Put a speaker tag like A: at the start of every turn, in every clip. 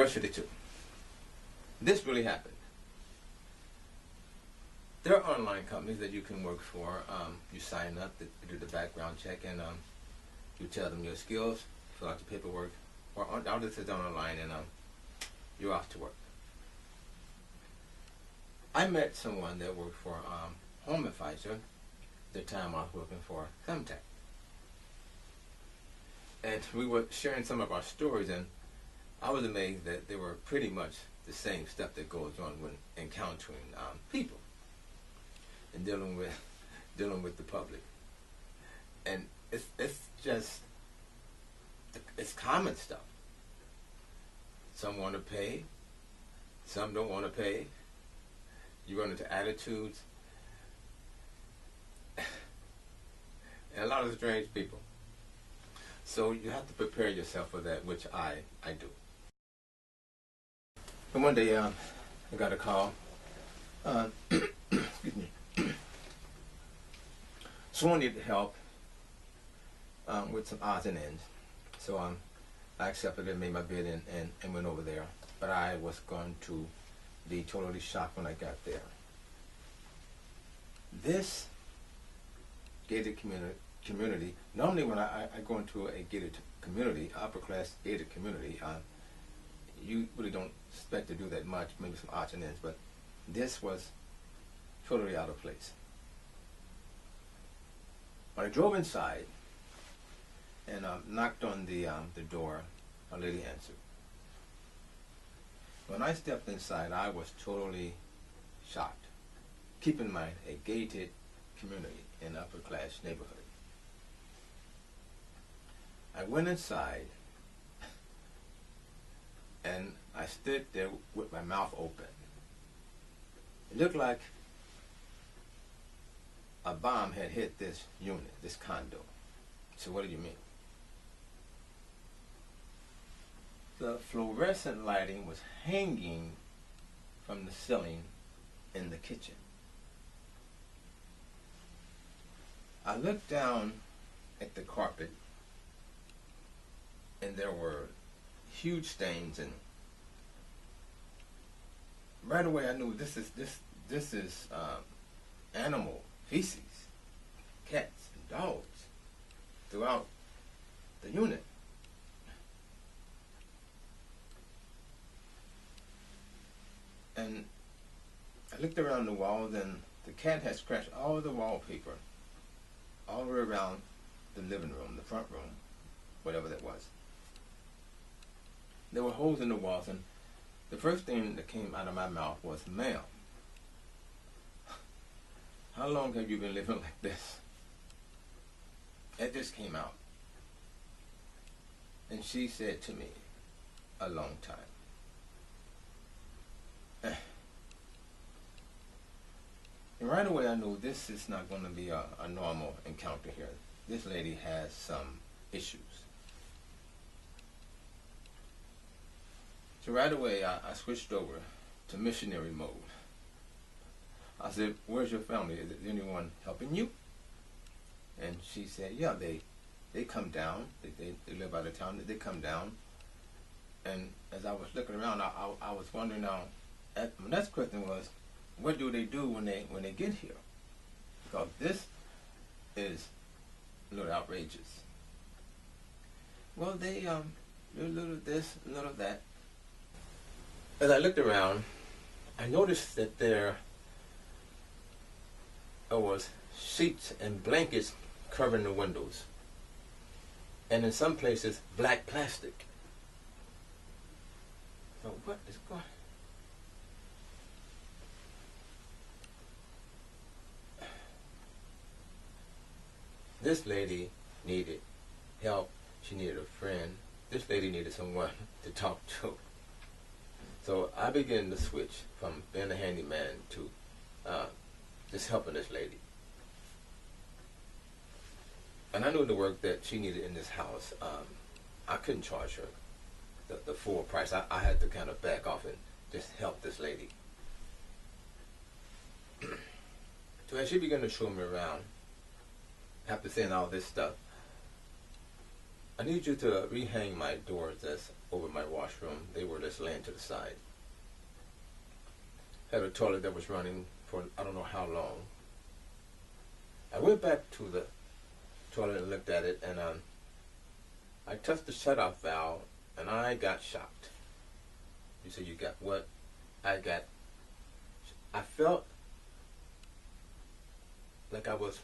A: Catch 52. This really happened. There are online companies that you can work for. You sign up, they do the background check, and you tell them your skills, fill out the paperwork, or all this is done online, and you're off to work. I met someone that worked for Home Advisor the time I was working for Thumbtack. And we were sharing some of our stories, and I was amazed that they were pretty much the same stuff that goes on when encountering people and dealing with the public. And it's just, it's common stuff. Some want to pay, some don't want to pay. You run into attitudes, and a lot of strange people. So you have to prepare yourself for that, which I do. And one day I got a call. Excuse me. Someone needed help with some odds and ends. So I accepted it, made my bid, and went over there. But I was going to be totally shocked when I got there. This gated community, normally when I go into a gated community, upper class gated community, you really don't expect to do that much, maybe some odds and ends, but this was totally out of place. When I drove inside and knocked on the door, a lady answered. When I stepped inside, I was totally shocked. Keep in mind, a gated community in an upper class neighborhood. I went inside and I stood there with my mouth open. It looked like a bomb had hit this unit, this condo. So what do you mean? The fluorescent lighting was hanging from the ceiling in the kitchen. I looked down at the carpet and there were huge stains, and right away I knew this is animal feces, cats and dogs throughout the unit. And I looked around the walls, and the cat had scratched all the wallpaper all the way around the living room, the front room, whatever that was. There were holes in the walls, and the first thing that came out of my mouth was, "Ma'am, how long have you been living like this?" It just came out. And she said to me, "A long time." And right away I knew this is not going to be a normal encounter here. This lady has some issues. So right away I switched over to missionary mode. I said, "Where's your family? Is anyone helping you?" And she said, "Yeah, they come down. They live out of town. They come down." And as I was looking around, I was wondering now, my next question was, what do they do when they get here? Because this is a little outrageous. Well, they do a little of this, a little of that. As I looked around, I noticed that there was sheets and blankets covering the windows, and in some places black plastic. So what is going on? This lady needed help. She needed a friend. This lady needed someone to talk to. So I began to switch from being a handyman to just helping this lady. And I knew the work that she needed in this house, I couldn't charge her the full price. I had to kind of back off and just help this lady. So as she began to show me around, after saying all this stuff, I need you to rehang my doors that's over my washroom. They were just laying to the side. Had a toilet that was running for I don't know how long. I went back to the toilet and looked at it, and I touched the shut-off valve, and I got shocked. You say you got what? I felt like I was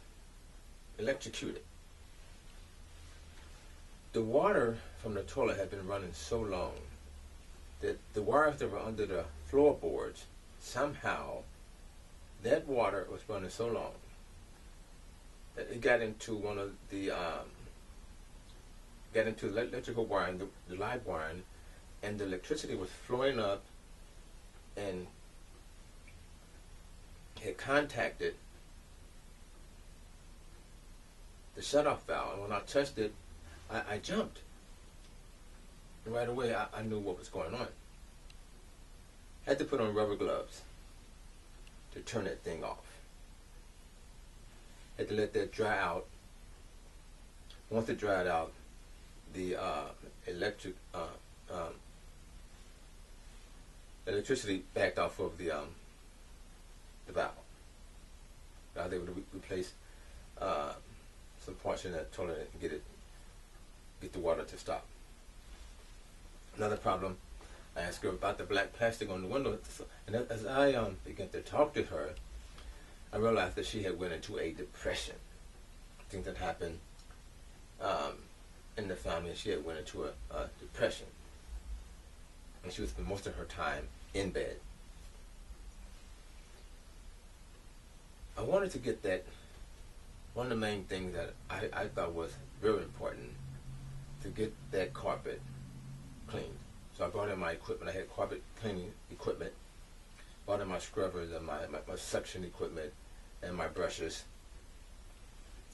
A: electrocuted. The water from the toilet had been running so long that the wires that were under the floorboards, somehow that water was running so long that it got into one of the electrical wiring, the live wiring, and the electricity was flowing up and had contacted the shut-off valve. And when I touched it, I jumped. And right away, I knew what was going on. Had to put on rubber gloves to turn that thing off. Had to let that dry out. Once it dried out, the electricity backed off of the valve. I was able to replace some parts in that toilet and get the water to stop. Another problem, I asked her about the black plastic on the window, and as I began to talk to her, I realized that she had went into a depression. Things that happened in the family, she had went into a depression, and she would spend most of her time in bed. I wanted to get that. One of the main things that I thought was very important, to get that carpet cleaned. So I brought in my equipment. I had carpet cleaning equipment, brought in my scrubbers and my suction equipment and my brushes.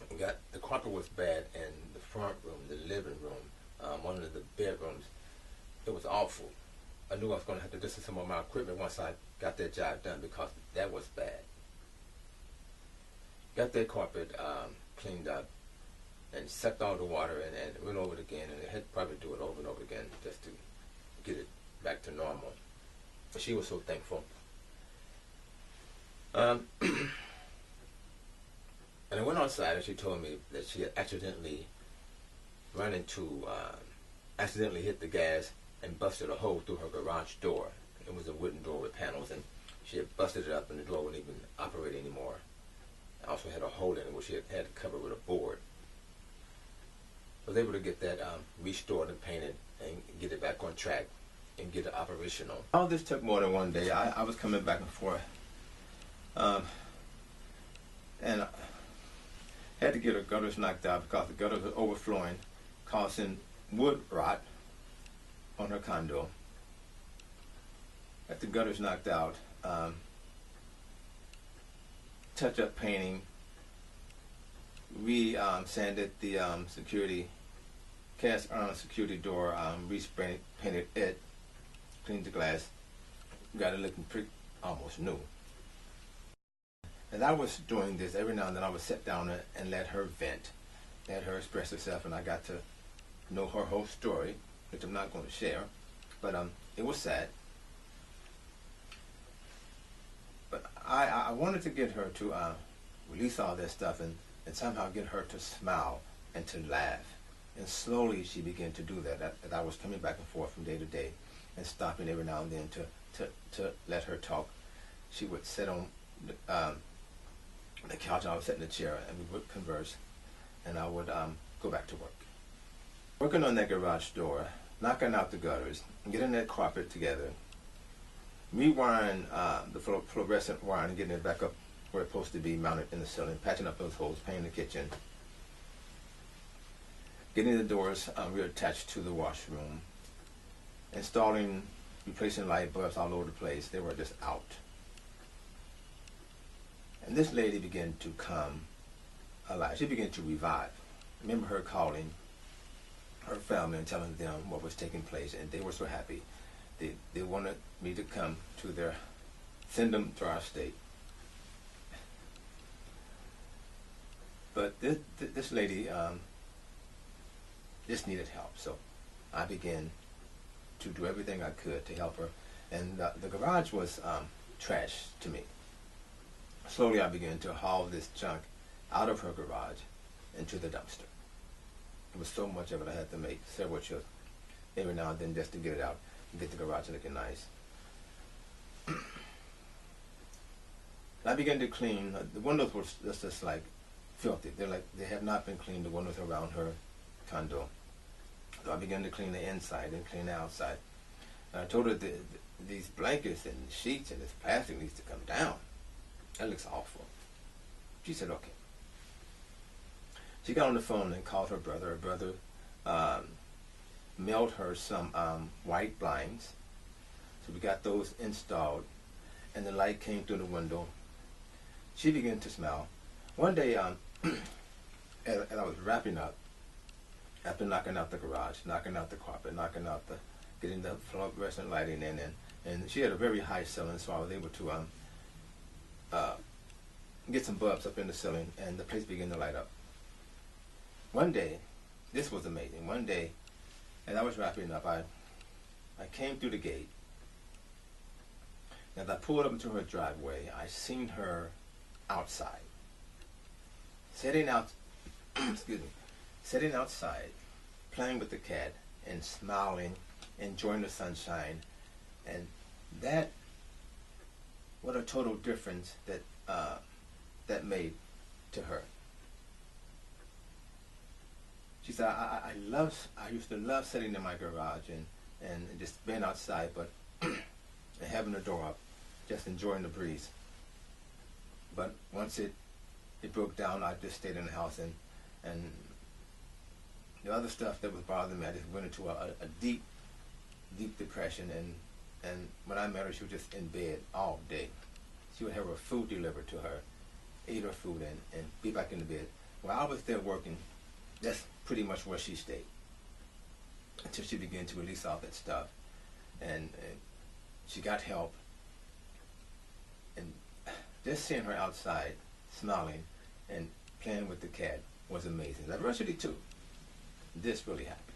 A: The carpet was bad in the front room, the living room, one of the bedrooms. It was awful. I knew I was going to have to distance some of my equipment once I got that job done because that was bad. Got that carpet cleaned up and sucked all the water and went over it again, and I had to probably do it over and over again just to get it back to normal. But she was so thankful. And I went outside and she told me that she had accidentally hit the gas and busted a hole through her garage door. It was a wooden door with panels, and she had busted it up and the door wouldn't even operate anymore. I also had a hole in it which she had to cover with a board. I was able to get that restored and painted and get it back on track and get it operational. All this took more than one day. I was coming back and forth. And I had to get her gutters knocked out because the gutters were overflowing, causing wood rot on her condo. Got the gutters knocked out. Touch-up painting. Sanded the cast iron security door, re-spray painted it, cleaned the glass, got it looking pretty almost new. As I was doing this, every now and then I would sit down and let her vent, let her express herself, and I got to know her whole story, which I'm not going to share, but it was sad. But I wanted to get her to release all that stuff and somehow get her to smile and to laugh. And slowly she began to do that. As I was coming back and forth from day to day and stopping every now and then to let her talk. She would sit on the couch, I would sit in the chair, and we would converse, and I would go back to work. Working on that garage door, knocking out the gutters, getting that carpet together, rewiring the fluorescent wiring and getting it back up where it's supposed to be, mounted in the ceiling, patching up those holes, painting the kitchen, getting the doors reattached to the washroom, installing, replacing light bulbs all over the place. They were just out. And this lady began to come alive. She began to revive. I remember her calling her family and telling them what was taking place, and they were so happy. They wanted me to come to send them to our state. But this lady just needed help. So I began to do everything I could to help her. And the garage was trash to me. Slowly I began to haul this junk out of her garage into the dumpster. There was so much of it I had to make several trips every now and then just to get it out and get the garage looking nice. I began to clean. The windows were just like filthy. They have not been cleaned, the windows around her condo. So I began to clean the inside and clean the outside. And I told her these blankets and sheets and this plastic needs to come down. That looks awful. She said, okay. She got on the phone and called her brother. Her brother mailed her some white blinds. So we got those installed, and the light came through the window. She began to smile. One day, as I was wrapping up, after knocking out the garage, knocking out the carpet, getting the fluorescent lighting in, and she had a very high ceiling, so I was able to get some bulbs up in the ceiling, and the place began to light up. One day, this was amazing. One day, as I was wrapping up, I came through the gate. As I pulled up into her driveway, I seen her outside, sitting outside, playing with the cat and smiling, enjoying the sunshine, and what a total difference that made to her. She said, I used to love sitting in my garage and just being outside, but and having the door up, just enjoying the breeze. But once it broke down, I just stayed in the house, and the other stuff that was bothering me, I just went into a deep depression, and when I met her, she was just in bed all day. She would have her food delivered to her, eat her food, and be back in the bed. While I was there working, that's pretty much where she stayed until she began to release all that stuff, and she got help. And just seeing her outside smiling and playing with the cat was amazing. Diversity too. This really happened.